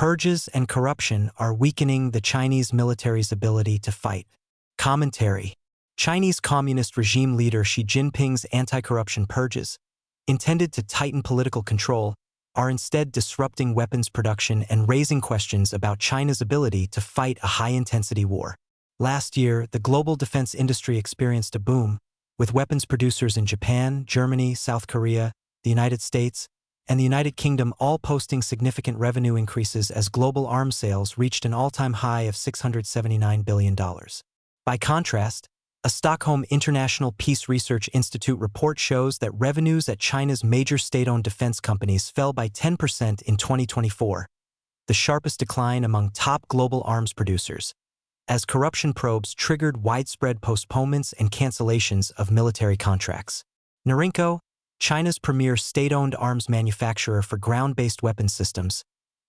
Purges and corruption are weakening the Chinese military's ability to fight. Commentary. Chinese Communist regime leader Xi Jinping's anti-corruption purges, intended to tighten political control, are instead disrupting weapons production and raising questions about China's ability to fight a high-intensity war. Last year, the global defense industry experienced a boom, with weapons producers in Japan, Germany, South Korea, the United States, and the United Kingdom all posting significant revenue increases as global arms sales reached an all-time high of $679 billion. By contrast, a Stockholm International Peace Research Institute report shows that revenues at China's major state-owned defense companies fell by 10% in 2024, the sharpest decline among top global arms producers, as corruption probes triggered widespread postponements and cancellations of military contracts. Norinco, China's premier state-owned arms manufacturer for ground-based weapons systems,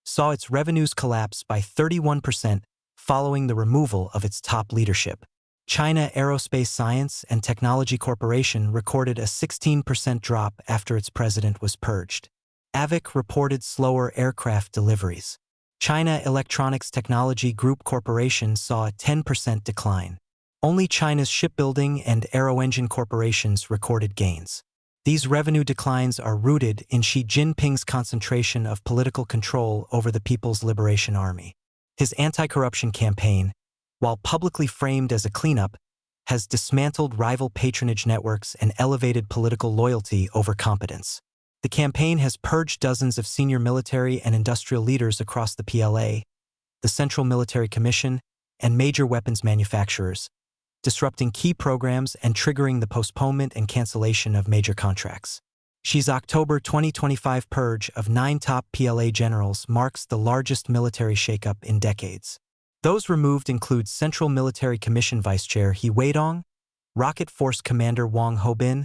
saw its revenues collapse by 31% following the removal of its top leadership. China Aerospace Science and Technology Corporation recorded a 16% drop after its president was purged. AVIC reported slower aircraft deliveries. China Electronics Technology Group Corporation saw a 10% decline. Only China's shipbuilding and aero engine corporations recorded gains. These revenue declines are rooted in Xi Jinping's concentration of political control over the People's Liberation Army. His anti-corruption campaign, while publicly framed as a cleanup, has dismantled rival patronage networks and elevated political loyalty over competence. The campaign has purged dozens of senior military and industrial leaders across the PLA, the Central Military Commission, and major weapons manufacturers, disrupting key programs and triggering the postponement and cancellation of major contracts. Xi's October 2025 purge of 9 top PLA generals marks the largest military shakeup in decades. Those removed include Central Military Commission Vice Chair He Weidong, Rocket Force Commander Wang Hobin,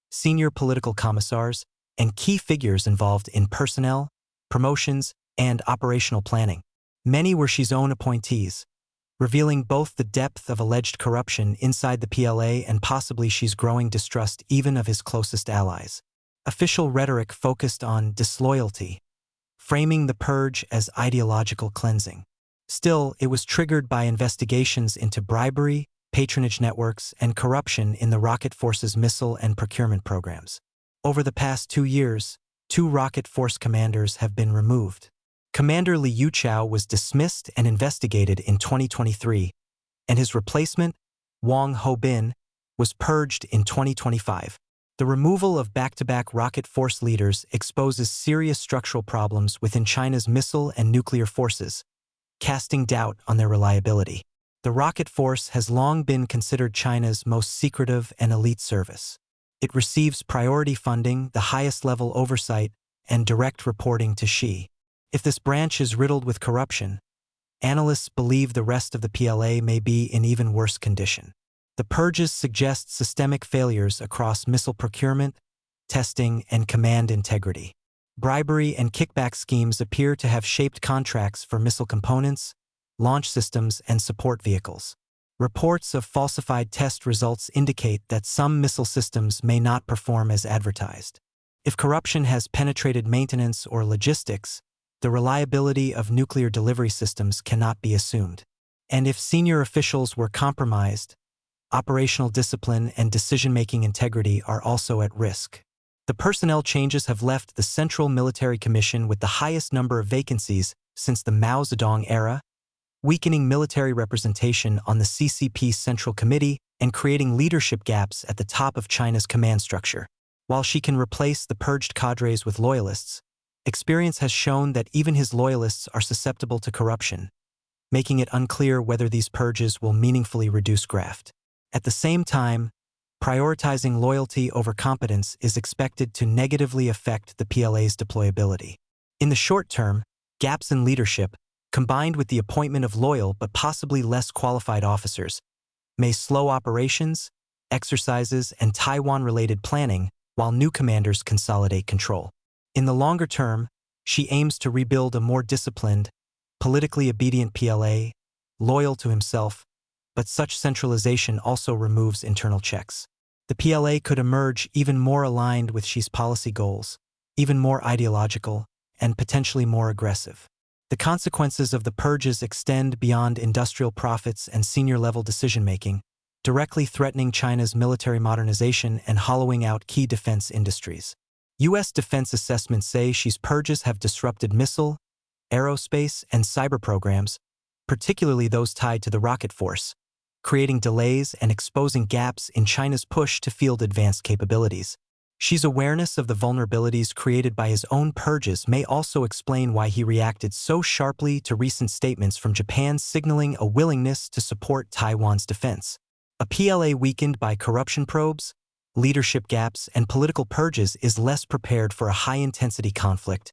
senior political commissars, and key figures involved in personnel, promotions, and operational planning. Many were Xi's own appointees, revealing both the depth of alleged corruption inside the PLA and possibly Xi's growing distrust even of his closest allies. Official rhetoric focused on disloyalty, framing the purge as ideological cleansing. Still, it was triggered by investigations into bribery, patronage networks, and corruption in the Rocket Force's missile and procurement programs. Over the past 2 years, 2 Rocket Force commanders have been removed. Commander Li Yuchao was dismissed and investigated in 2023, and his replacement, Wang Hobin, was purged in 2025. The removal of back-to-back Rocket Force leaders exposes serious structural problems within China's missile and nuclear forces, casting doubt on their reliability. The Rocket Force has long been considered China's most secretive and elite service. It receives priority funding, the highest level oversight, and direct reporting to Xi. If this branch is riddled with corruption, analysts believe the rest of the PLA may be in even worse condition. The purges suggest systemic failures across missile procurement, testing, and command integrity. Bribery and kickback schemes appear to have shaped contracts for missile components, launch systems, and support vehicles. Reports of falsified test results indicate that some missile systems may not perform as advertised. If corruption has penetrated maintenance or logistics, the reliability of nuclear delivery systems cannot be assumed. And if senior officials were compromised, operational discipline and decision-making integrity are also at risk. The personnel changes have left the Central Military Commission with the highest number of vacancies since the Mao Zedong era, weakening military representation on the CCP Central Committee and creating leadership gaps at the top of China's command structure. While Xi can replace the purged cadres with loyalists, experience has shown that even his loyalists are susceptible to corruption, making it unclear whether these purges will meaningfully reduce graft. At the same time, prioritizing loyalty over competence is expected to negatively affect the PLA's deployability. In the short term, gaps in leadership, combined with the appointment of loyal but possibly less qualified officers, may slow operations, exercises, and Taiwan-related planning while new commanders consolidate control. In the longer term, Xi aims to rebuild a more disciplined, politically obedient PLA, loyal to himself, but such centralization also removes internal checks. The PLA could emerge even more aligned with Xi's policy goals, even more ideological, and potentially more aggressive. The consequences of the purges extend beyond industrial profits and senior-level decision-making, directly threatening China's military modernization and hollowing out key defense industries. U.S. defense assessments say Xi's purges have disrupted missile, aerospace, and cyber programs, particularly those tied to the rocket force, creating delays and exposing gaps in China's push to field advanced capabilities. Xi's awareness of the vulnerabilities created by his own purges may also explain why he reacted so sharply to recent statements from Japan signaling a willingness to support Taiwan's defense. A PLA weakened by corruption probes, leadership gaps, and political purges is less prepared for a high-intensity conflict,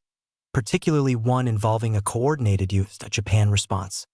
particularly one involving a coordinated U.S.-Japan response.